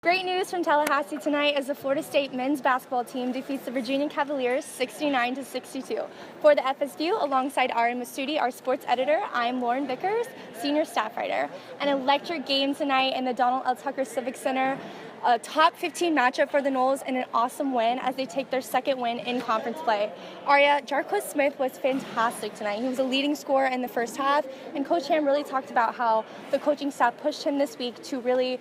Great news from Tallahassee tonight as the Florida State men's basketball team defeats the Virginia Cavaliers 69-62. For the FSView, alongside Ariya Massoudi, our sports editor, I'm Lauryn Vickers, senior staff writer. An electric game tonight in the Donald L. Tucker Civic Center. A top 15 matchup for the Noles and an awesome win as they take their second win in conference play. Ariya, Jarquez Smith was fantastic tonight. He was a leading scorer in the first half, and Coach Ham really talked about how the coaching staff pushed him this week to really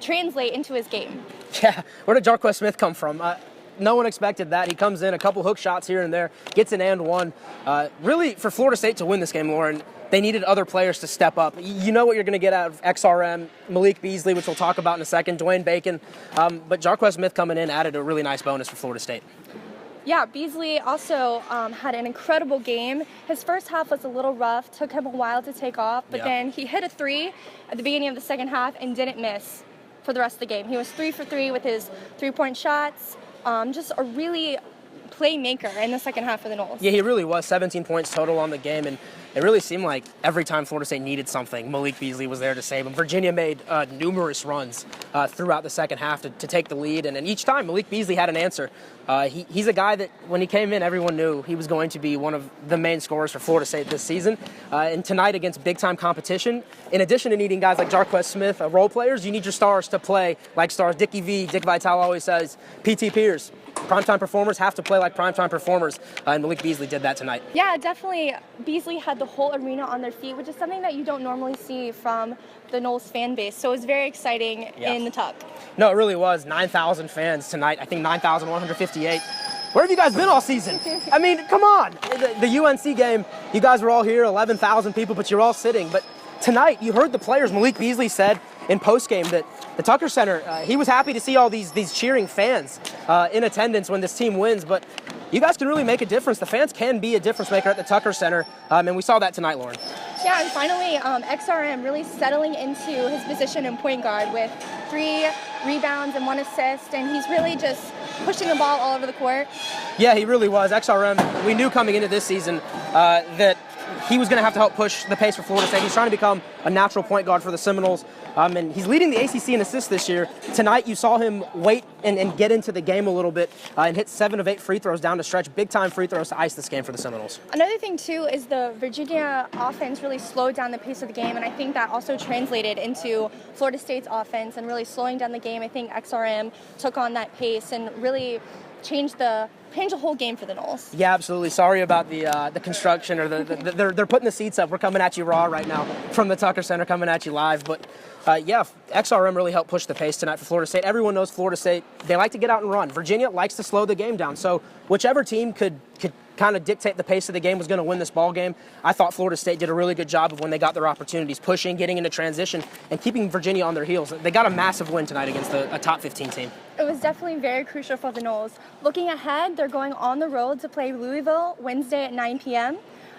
translate into his game. Yeah, where did Jarquez Smith come from? No one expected that. He comes in, a couple hook shots here and there, gets an and one. Really, for Florida State to win this game, Lauryn, they needed other players to step up. You know what you're going to get out of XRM, Malik Beasley, which we'll talk about in a second, Dwayne Bacon. But Jarquez Smith coming in added a really nice bonus for Florida State. Yeah, Beasley also had an incredible game. His first half was a little rough, took him a while to take off, but then he hit a three at the beginning of the second half and didn't miss for the rest of the game. He was 3 for 3 with his three-point shots. Just a really playmaker in the second half for the Noles. Yeah, he really was. 17 points total on the game, and it really seemed like every time Florida State needed something, Malik Beasley was there to save him. Virginia made numerous runs throughout the second half to take the lead, and each time Malik Beasley had an answer. He's a guy that when he came in, everyone knew he was going to be one of the main scorers for Florida State this season. And tonight against big-time competition, in addition to needing guys like Jarquez Smith, role players, you need your stars to play like stars. Dick Vitale always says, PT Pierce. Primetime performers have to play like primetime performers, and Malik Beasley did that tonight. Yeah, definitely. Beasley had the whole arena on their feet, which is something that you don't normally see from the Noles fan base. So it was very exciting in the Tuck. No, it really was. 9,000 fans tonight. I think 9,158. Where have you guys been all season? I mean, come on. The UNC game, you guys were all here, 11,000 people, but you're all sitting. But tonight, you heard the players. Malik Beasley said in postgame that the Tucker Center, he was happy to see all these cheering fans in attendance when this team wins, but you guys can really make a difference. The fans can be a difference maker at the Tucker Center, and we saw that tonight, Lauryn. Yeah, and finally, XRM really settling into his position in point guard with 3 rebounds and 1 assist, and he's really just pushing the ball all over the court. Yeah, he really was. XRM, we knew coming into this season that he was going to have to help push the pace for Florida State. He's trying to become a natural point guard for the Seminoles, and he's leading the ACC in assists this year. Tonight, you saw him wait and get into the game a little bit and hit 7 of 8 free throws down the stretch, big-time free throws to ice this game for the Seminoles. Another thing, too, is the Virginia offense really slowed down the pace of the game, and I think that also translated into Florida State's offense and really slowing down the game. I think XRM took on that pace and really changed the whole game for the Noles. Yeah, absolutely. Sorry about the construction or they're putting the seats up. We're coming at you raw right now from the Tucker Center, coming at you live. But yeah, XRM really helped push the pace tonight for Florida State. Everyone knows Florida State, they like to get out and run. Virginia likes to slow the game down. So whichever team could kind of dictate the pace of the game was going to win this ball game. I thought Florida State did a really good job of when they got their opportunities, pushing, getting into transition, and keeping Virginia on their heels. They got a massive win tonight against a top 15 team. It was definitely very crucial for the Noles. Looking ahead, they're going on the road to play Louisville Wednesday at 9 p.m.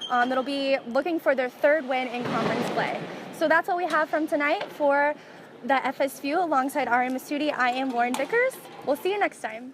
They'll be looking for their 3rd win in conference play. So that's all we have from tonight for the FSView. Alongside Ariya Massoudi, I am Lauryn Vickers. We'll see you next time.